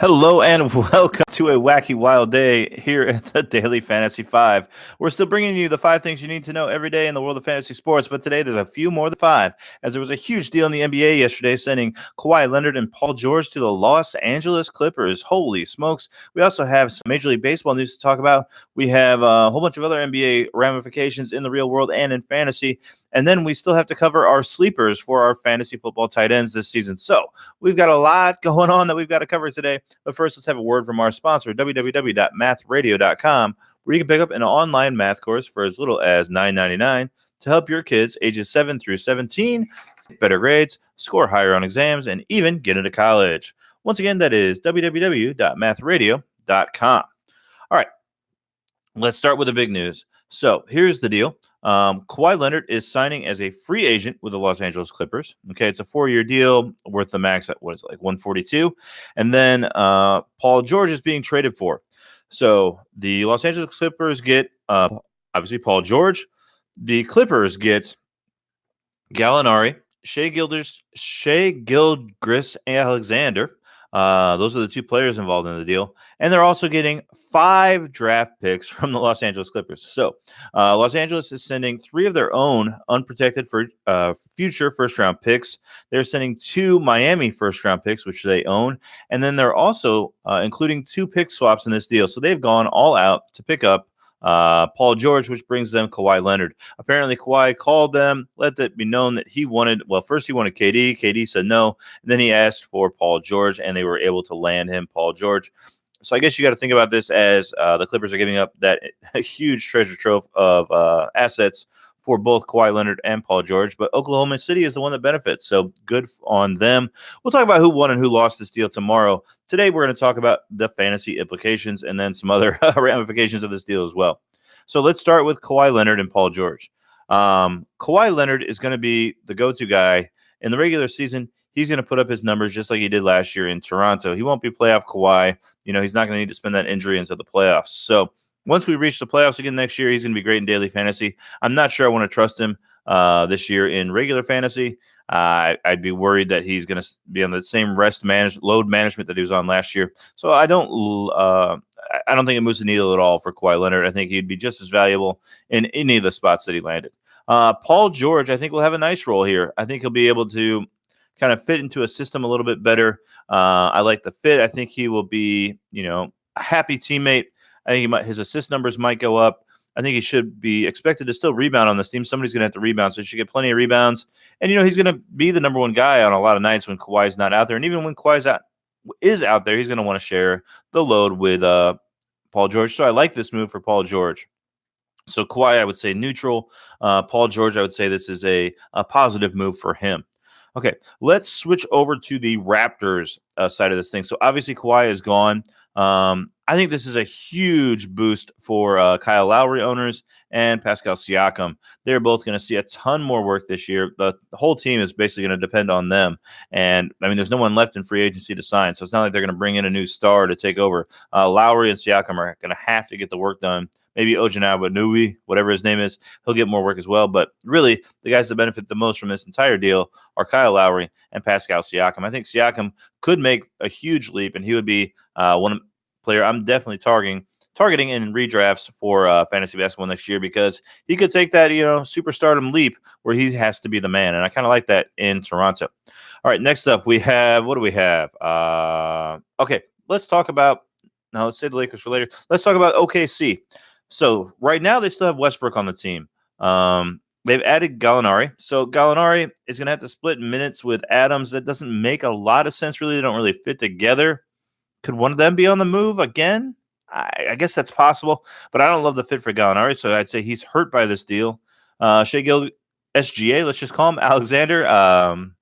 Hello and welcome to a wacky wild day here at the Daily Fantasy 5. We're still bringing you the 5 things you need to know every day in the world of fantasy sports, but today there's a few more than 5, as there was a huge deal in the NBA yesterday sending Kawhi Leonard and Paul George to the Los Angeles Clippers. Holy smokes. We also have some Major League Baseball news to talk about. We have a whole bunch of other NBA ramifications in the real world and in fantasy. And then we still have to cover our sleepers for our fantasy football tight ends this season. So we've got a lot going on that we've got to cover today. But first, let's have a word from our sponsor, www.mathradio.com, where you can pick up an online math course for as little as $9.99 to help your kids ages 7 through 17 get better grades, score higher on exams, and even get into college. Once again, that is www.mathradio.com. All right, let's start with the big news. So here's the deal. Kawhi Leonard is signing as a free agent with the Los Angeles Clippers. Okay, it's a 4-year deal worth the max at what is it, like 142. And then Paul George is being traded for. So the Los Angeles Clippers get obviously Paul George. The Clippers get Gallinari, Shea Gilgeous Alexander. Those are the two players involved in the deal. And they're also getting 5 draft picks from the Los Angeles Clippers. So Los Angeles is sending 3 of their own unprotected for future first-round picks. They're sending 2 Miami first-round picks, which they own. And then they're also including 2 pick swaps in this deal. So they've gone all out to pick up Paul George, which brings them Kawhi Leonard. Apparently, Kawhi called them, let it be known that he wanted, well, first he wanted KD. KD said no. And then he asked for Paul George, and they were able to land him Paul George. So I guess you got to think about this as the Clippers are giving up that huge treasure trove of assets for both Kawhi Leonard and Paul George, but Oklahoma City is the one that benefits. So good on them. We'll talk about who won and who lost this deal tomorrow. Today, we're going to talk about the fantasy implications and then some other ramifications of this deal as well. So let's start with Kawhi Leonard and Paul George. Kawhi Leonard is going to be the go-to guy in the regular season. He's going to put up his numbers just like he did last year in Toronto. He won't be playoff Kawhi. You know, he's not going to need to spend that injury until the playoffs. So once we reach the playoffs again next year, he's going to be great in daily fantasy. I'm not sure I want to trust him this year in regular fantasy. I'd be worried that he's going to be on the same load management that he was on last year. So I don't think it moves the needle at all for Kawhi Leonard. I think he'd be just as valuable in any of the spots that he landed. Paul George, I think, will have a nice role here. I think he'll be able to kind of fit into a system a little bit better. I like the fit. I think he will be, a happy teammate. I think his assist numbers might go up. I think he should be expected to still rebound on this team. Somebody's going to have to rebound, so he should get plenty of rebounds. And, he's going to be the number one guy on a lot of nights when Kawhi's not out there. And even when Kawhi is out there, he's going to want to share the load with Paul George. So I like this move for Paul George. So Kawhi, I would say neutral. Paul George, I would say this is a positive move for him. Okay, let's switch over to the Raptors side of this thing. So obviously Kawhi is gone. I think this is a huge boost for Kyle Lowry owners and Pascal Siakam. They're both going to see a ton more work this year. The whole team is basically going to depend on them. And, there's no one left in free agency to sign, so it's not like they're going to bring in a new star to take over. Lowry and Siakam are going to have to get the work done. Maybe Ojinawa, whatever his name is, he'll get more work as well. But really, the guys that benefit the most from this entire deal are Kyle Lowry and Pascal Siakam. I think Siakam could make a huge leap, and he would be one player I'm definitely targeting in redrafts for fantasy basketball next year, because he could take that superstardom leap where he has to be the man, and I kind of like that in Toronto. All right, next up we have what do we have? Okay, let's talk about let's save the Lakers for later. Let's talk about OKC. So right now they still have Westbrook on the team. They've added Gallinari. So Gallinari is going to have to split minutes with Adams. That doesn't make a lot of sense, really. They don't really fit together. Could one of them be on the move again? I guess that's possible, but I don't love the fit for Gallinari, so I'd say he's hurt by this deal. SGA, let's just call him Alexander.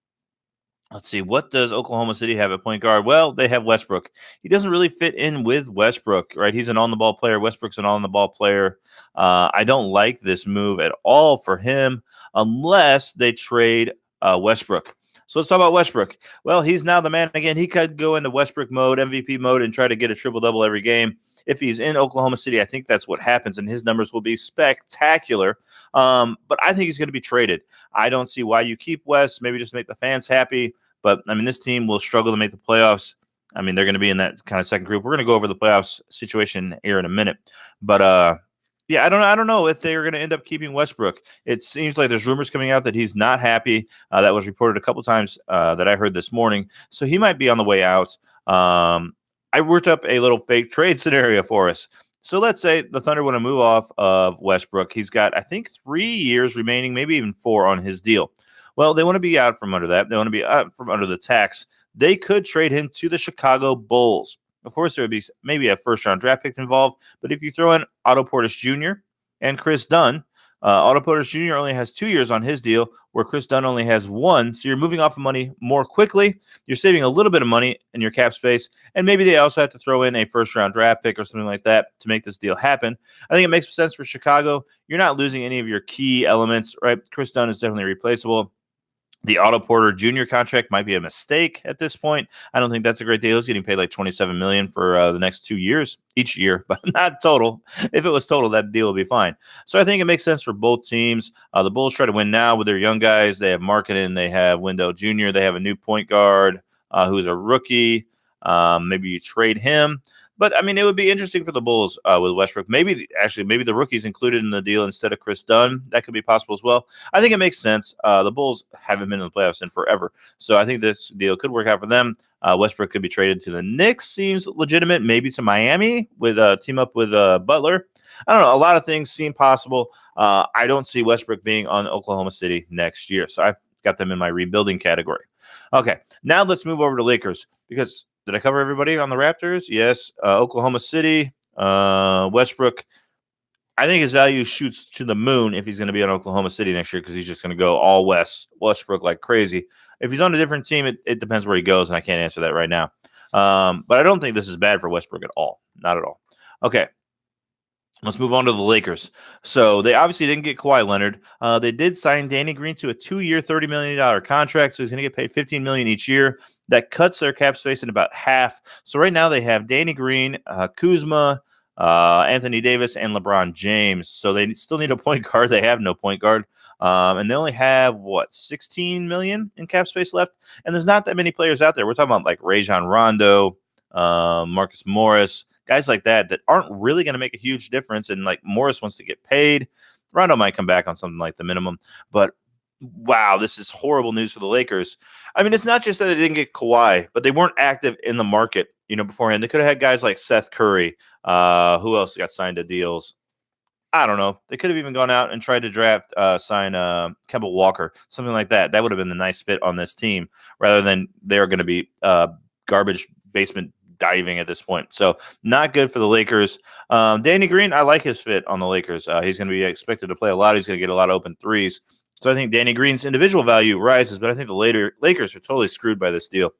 Let's see, what does Oklahoma City have at point guard? Well, they have Westbrook. He doesn't really fit in with Westbrook, right? He's an on-the-ball player. Westbrook's an on-the-ball player. I don't like this move at all for him unless they trade Westbrook. So let's talk about Westbrook. Well, he's now the man again. He could go into Westbrook mode, MVP mode, and try to get a triple-double every game. If he's in Oklahoma City, I think that's what happens, and his numbers will be spectacular. But I think he's going to be traded. I don't see why you keep West. Maybe just make the fans happy. But, this team will struggle to make the playoffs. I mean, they're going to be in that kind of second group. We're going to go over the playoffs situation here in a minute, but yeah, I don't know if they're going to end up keeping Westbrook. It seems like there's rumors coming out that he's not happy. That was reported a couple times that I heard this morning, so he might be on the way out. I worked up a little fake trade scenario for us. So let's say the Thunder want to move off of Westbrook. He's got, I think, 3 years remaining, maybe even 4 on his deal. Well, they want to be out from under that. They want to be out from under the tax. They could trade him to the Chicago Bulls. Of course, there would be maybe a first-round draft pick involved, but if you throw in Otto Portis Jr. and Chris Dunn, Otto Portis Jr. only has 2 years on his deal, where Chris Dunn only has 1. So you're moving off of money more quickly. You're saving a little bit of money in your cap space, and maybe they also have to throw in a first-round draft pick or something like that to make this deal happen. I think it makes sense for Chicago. You're not losing any of your key elements, right? Chris Dunn is definitely replaceable. The Otto Porter Jr. contract might be a mistake at this point. I don't think that's a great deal. He's getting paid like $27 million for the next 2 years, each year, but not total. If it was total, that deal would be fine. So I think it makes sense for both teams. The Bulls try to win now with their young guys. They have Markkanen, they have Wendell Jr., they have a new point guard who's a rookie. Maybe you trade him. But, I mean, it would be interesting for the Bulls with Westbrook. Maybe the rookie's included in the deal instead of Chris Dunn. That could be possible as well. I think it makes sense. The Bulls haven't been in the playoffs in forever. So I think this deal could work out for them. Westbrook could be traded to the Knicks. Seems legitimate. Maybe to Miami with team up with Butler. I don't know. A lot of things seem possible. I don't see Westbrook being on Oklahoma City next year. So I've got them in my rebuilding category. Okay, now let's move over to Lakers because – did I cover everybody on the Raptors? Yes. Oklahoma City, Westbrook. I think his value shoots to the moon if he's going to be on Oklahoma City next year because he's just going to go all Westbrook like crazy. If he's on a different team, it depends where he goes, and I can't answer that right now. But I don't think this is bad for Westbrook at all. Not at all. Okay. Let's move on to the Lakers. So they obviously didn't get Kawhi Leonard. They did sign Danny Green to a 2-year, $30 million contract, so he's going to get paid $15 million each year. That cuts their cap space in about half. So right now they have Danny Green, Kuzma, Anthony Davis, and LeBron James. So they still need a point guard. They have no point guard. And they only have, $16 million in cap space left? And there's not that many players out there. We're talking about like Rajon Rondo, Marcus Morris, guys like that aren't really going to make a huge difference. And like Morris wants to get paid. Rondo might come back on something like the minimum. But wow, this is horrible news for the Lakers. I mean, it's not just that they didn't get Kawhi, but they weren't active in the market, beforehand. They could have had guys like Seth Curry. Who else got signed to deals? I don't know. They could have even gone out and tried to sign Kemba Walker, something like that. That would have been a nice fit on this team rather than they're going to be garbage basement diving at this point. So not good for the Lakers. Danny Green, I like his fit on the Lakers. He's going to be expected to play a lot. He's going to get a lot of open threes. So I think Danny Green's individual value rises, but I think the Lakers are totally screwed by this deal.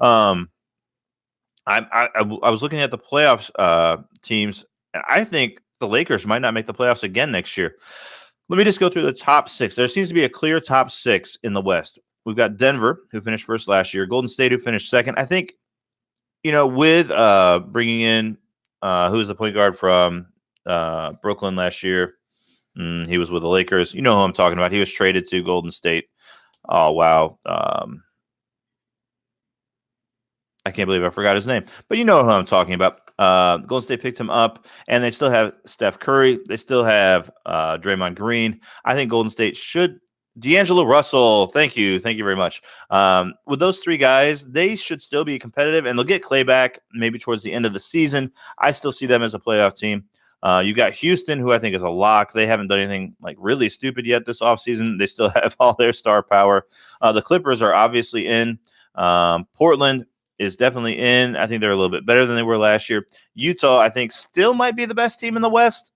I was looking at the playoffs teams, and I think the Lakers might not make the playoffs again next year. Let me just go through the top 6. There seems to be a clear top 6 in the West. We've got Denver, who finished first last year, Golden State, who finished second. I think, with bringing in who was the point guard from Brooklyn last year. He was with the Lakers. You know who I'm talking about. He was traded to Golden State. Oh, wow. I can't believe I forgot his name. But you know who I'm talking about. Golden State picked him up, and they still have Steph Curry. They still have Draymond Green. I think Golden State should – D'Angelo Russell, thank you very much. With those 3 guys, they should still be competitive, and they'll get Clay back maybe towards the end of the season. I still see them as a playoff team. You got Houston, who I think is a lock. They haven't done anything like really stupid yet this offseason. They still have all their star power. The Clippers are obviously in. Portland is definitely in. I think they're a little bit better than they were last year. Utah, I think, still might be the best team in the West.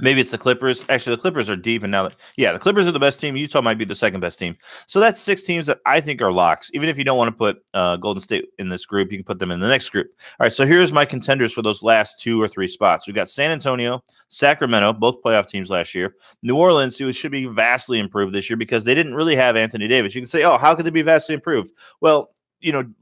Maybe it's the Clippers. Actually, the Clippers are deep, and the Clippers are the best team. Utah might be the second best team. So that's 6 teams that I think are locks. Even if you don't want to put Golden State in this group, you can put them in the next group. All right, so here's my contenders for those last 2 or 3 spots. We've got San Antonio, Sacramento, both playoff teams last year. New Orleans, who should be vastly improved this year because they didn't really have Anthony Davis. You can say, how could they be vastly improved? Well,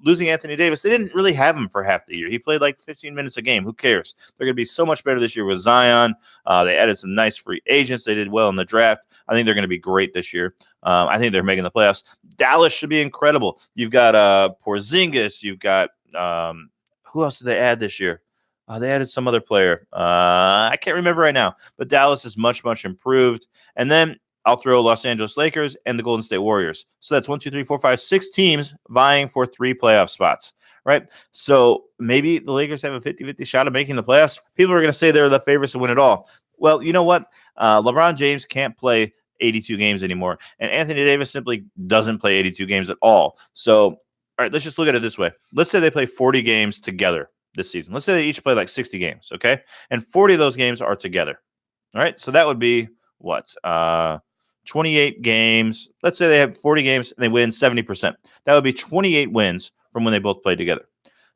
losing Anthony Davis, they didn't really have him for half the year. He played like 15 minutes a game. Who cares? They're going to be so much better this year with Zion. They added some nice free agents. They did well in the draft. I think they're going to be great this year. I think they're making the playoffs. Dallas should be incredible. You've got Porzingis. You've got who else did they add this year? They added some other player. I can't remember right now. But Dallas is much, much improved. And then I'll throw Los Angeles Lakers and the Golden State Warriors. So that's 1, 2, 3, 4, 5, 6 teams vying for 3 playoff spots, right? So maybe the Lakers have a 50-50 shot of making the playoffs. People are going to say they're the favorites to win it all. Well, you know what? LeBron James can't play 82 games anymore. And Anthony Davis simply doesn't play 82 games at all. So, all right, let's just look at it this way. Let's say they play 40 games together this season. Let's say they each play like 60 games, okay? And 40 of those games are together. All right, so that would be what? 28 games. Let's say they have 40 games and they win 70%. That would be 28 wins from when they both played together.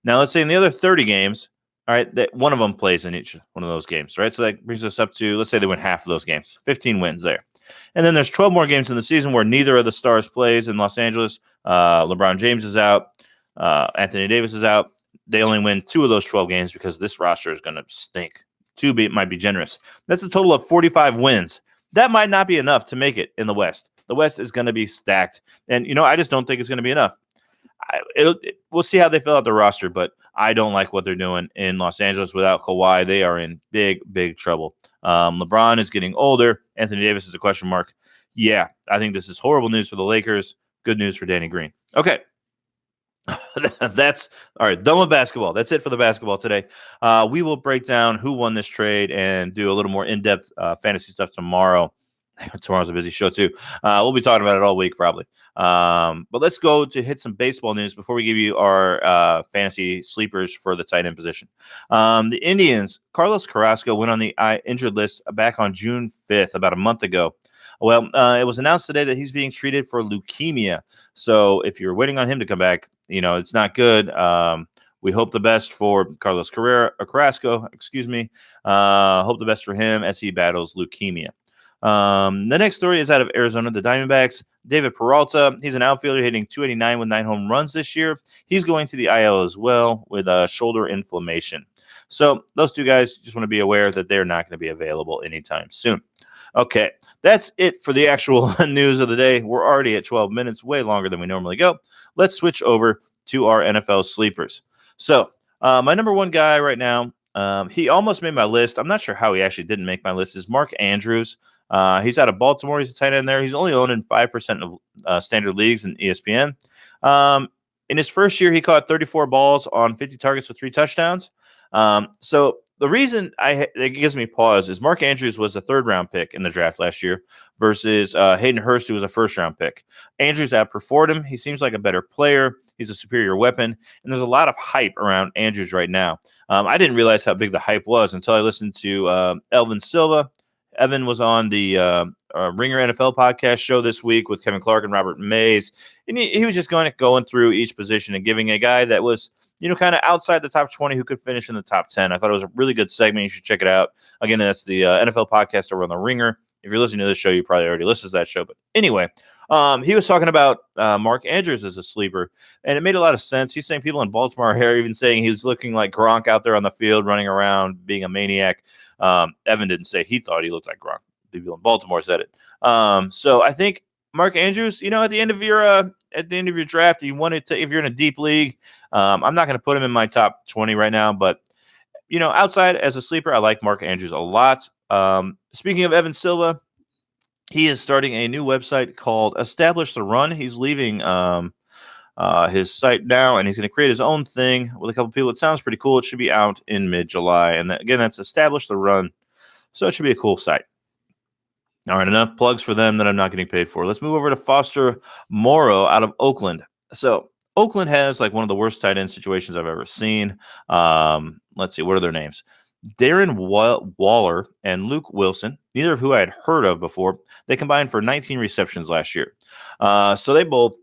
Now, let's say in the other 30 games, all right, that one of them plays in each one of those games, right? So that brings us up to, let's say they win half of those games, 15 wins there. And then there's 12 more games in the season where neither of the stars plays in Los Angeles. LeBron James is out. Anthony Davis is out. They only win 2 of those 12 games because this roster is going to stink. 2 might be generous. That's a total of 45 wins. That might not be enough to make it in the West. The West is going to be stacked. And, I just don't think it's going to be enough. We'll see how they fill out the roster, but I don't like what they're doing in Los Angeles without Kawhi. They are in big, big trouble. LeBron is getting older. Anthony Davis is a question mark. Yeah, I think this is horrible news for the Lakers. Good news for Danny Green. Okay. That's all right. Done with basketball. That's it for the basketball today. We will break down who won this trade and do a little more in-depth fantasy stuff tomorrow. Tomorrow's a busy show too. We'll be talking about it all week probably. But let's go to hit some baseball news before we give you our fantasy sleepers for the tight end position. The Indians, Carlos Carrasco went on the injured list back on June 5th, about a month ago. Well, it was announced today that he's being treated for leukemia. So if you're waiting on him to come back, it's not good. We hope the best for Carlos Carrasco. Hope the best for him as he battles leukemia. The next story is out of Arizona, the Diamondbacks. David Peralta, he's an outfielder hitting .289 with 9 home runs this year. He's going to the IL as well with shoulder inflammation. So those 2 guys, just want to be aware that they're not going to be available anytime soon. Okay, that's it for the actual news of the day. We're already at 12 minutes, way longer than we normally go. Let's switch over to our NFL sleepers. So my number 1 guy right now, he almost made my list. I'm not sure how he actually didn't make my list, is Mark Andrews. He's out of Baltimore. He's a tight end there. He's only owned in 5% of standard leagues in ESPN. In his first year, he caught 34 balls on 50 targets with 3 touchdowns. So the reason it gives me pause is Mark Andrews was a 3rd-round pick in the draft last year versus Hayden Hurst, who was a 1st-round pick. Andrews outperformed him. He seems like a better player. He's a superior weapon, and there's a lot of hype around Andrews right now. I didn't realize how big the hype was until I listened to Elvin Silva. Evan was on the Ringer NFL podcast show this week with Kevin Clark and Robert Mays, and he was just going through each position and giving a guy that was kind of outside the top 20 who could finish in the top 10. I thought it was a really good segment. You should check it out. Again, that's the NFL podcast over on the Ringer. If you're listening to this show, you probably already listened to that show. But anyway, he was talking about Mark Andrews as a sleeper, and it made a lot of sense. He's saying people in Baltimore are even saying he's looking like Gronk out there on the field, running around, being a maniac. Evan didn't say he thought he looked like Gronk. People in Baltimore said it. So I think Mark Andrews, at the end of your draft, you wanted to, if you're in a deep league, I'm not going to put him in my top 20 right now, but outside as a sleeper, I like Mark Andrews a lot. Speaking of Evan Silva, he is starting a new website called Establish the Run. He's leaving his site now, and he's going to create his own thing with a couple people. It sounds pretty cool. It should be out in mid-July, and again, that's Establish the Run. So it should be a cool site. All right, enough plugs for them that I'm not getting paid for. Let's move over to Foster Moreau out of Oakland. So Oakland has like one of the worst tight end situations I've ever seen. Let's see, what are their names? Darren Waller and Luke Wilson, neither of who I had heard of before. They combined for 19 receptions last year. So they both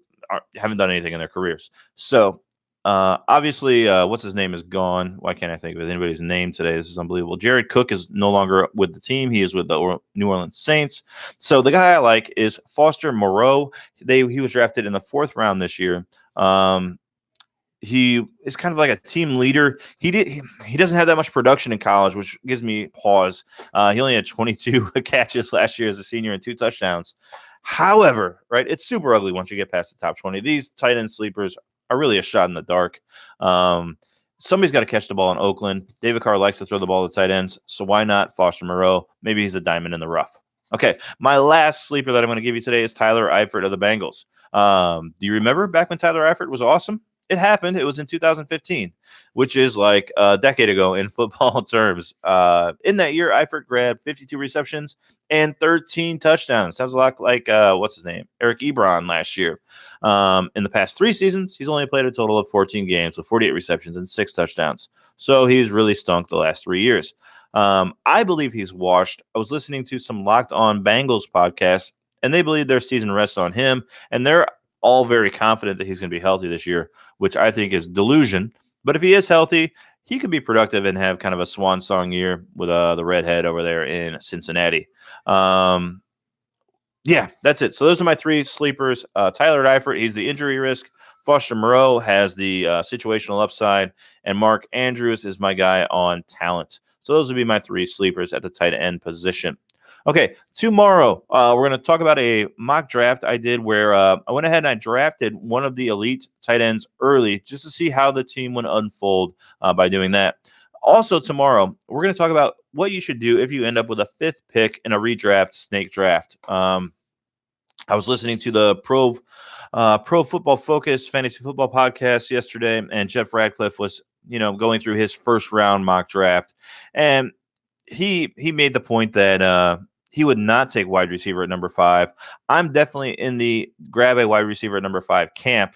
haven't done anything in their careers. So obviously, what's his name is gone. Why can't I think of anybody's name today? This is unbelievable. Jared Cook is no longer with the team. He is with the New Orleans Saints. So the guy I like is Foster Moreau. He was drafted in the 4th round this year. He is kind of like a team leader. He doesn't have that much production in college, which gives me pause. He only had 22 catches last year as a senior and 2 touchdowns. However, right, it's super ugly once you get past the top 20. These tight end sleepers are really a shot in the dark. Somebody's got to catch the ball in Oakland. David Carr likes to throw the ball to tight ends, so why not Foster Moreau? Maybe he's a diamond in the rough. Okay, my last sleeper that I'm going to give you today is Tyler Eifert of the Bengals. Do you remember back when Tyler Eifert was awesome? It happened. It was in 2015, which is like a decade ago in football terms. In that year, Eifert grabbed 52 receptions and 13 touchdowns. Sounds a lot like, what's his name? Eric Ebron last year. In the past 3 seasons, he's only played a total of 14 games with 48 receptions and 6 touchdowns. So he's really stunk the last 3 years. I believe he's washed. I was listening to some Locked On Bengals podcasts, and they believe their season rests on him, and they're all very confident that he's going to be healthy this year, which I think is delusion. But if he is healthy, he could be productive and have kind of a swan song year with the redhead over there in Cincinnati. Yeah, that's it. So those are my 3 sleepers. Tyler Eifert, he's the injury risk. Foster Moreau has the situational upside. And Mark Andrews is my guy on talent. So those would be my 3 sleepers at the tight end position. Okay, tomorrow we're going to talk about a mock draft I did where I went ahead and I drafted one of the elite tight ends early just to see how the team would unfold by doing that. Also tomorrow, we're going to talk about what you should do if you end up with a 5th pick in a redraft snake draft. I was listening to the Pro Football Focus Fantasy Football podcast yesterday, and Jeff Radcliffe was, going through his first round mock draft, and he made the point that he would not take wide receiver at number 5. I'm definitely in the grab a wide receiver at number 5 camp.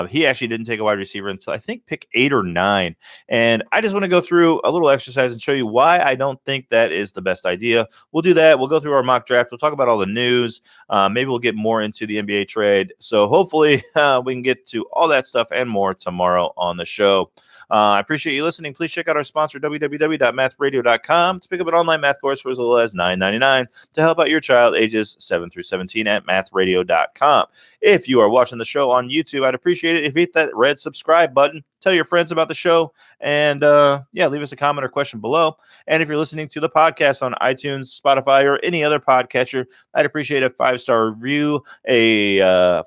He actually didn't take a wide receiver until I think pick 8 or 9. And I just want to go through a little exercise and show you why I don't think that is the best idea. We'll do that. We'll go through our mock draft. We'll talk about all the news. Maybe we'll get more into the NBA trade. So hopefully we can get to all that stuff and more tomorrow on the show. I appreciate you listening. Please check out our sponsor, www.mathradio.com, to pick up an online math course for as little as $9.99 to help out your child ages 7 through 17 at mathradio.com. If you are watching the show on YouTube, I'd appreciate it if you hit that red subscribe button. Tell your friends about the show, and leave us a comment or question below. And if you're listening to the podcast on iTunes, Spotify, or any other podcatcher, I'd appreciate a 5-star review, a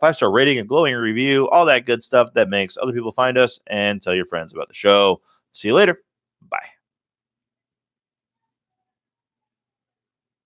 5-star rating, a glowing review, all that good stuff that makes other people find us, and tell your friends about the show. See you later. Bye.